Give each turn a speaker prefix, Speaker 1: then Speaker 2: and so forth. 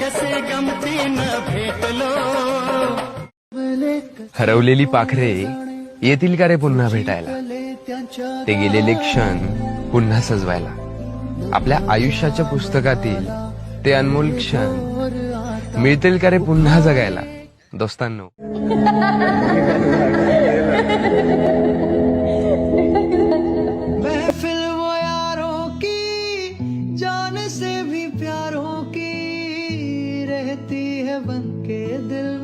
Speaker 1: कसे गमतीनं भेटलो.
Speaker 2: हरवलेली पाखरे येतील का रे पुन्हा भेटायला? ते गेलेले क्षण पुन्हा सजवायला. आपल्या आयुष्याच्या पुस्तकातील ते अनमोल क्षण मिळतील का रे पुन्हा जगायला? दोस्तांनो,
Speaker 1: महफिल वो यारों की जान से भी प्यारों की रहती है बन के दिल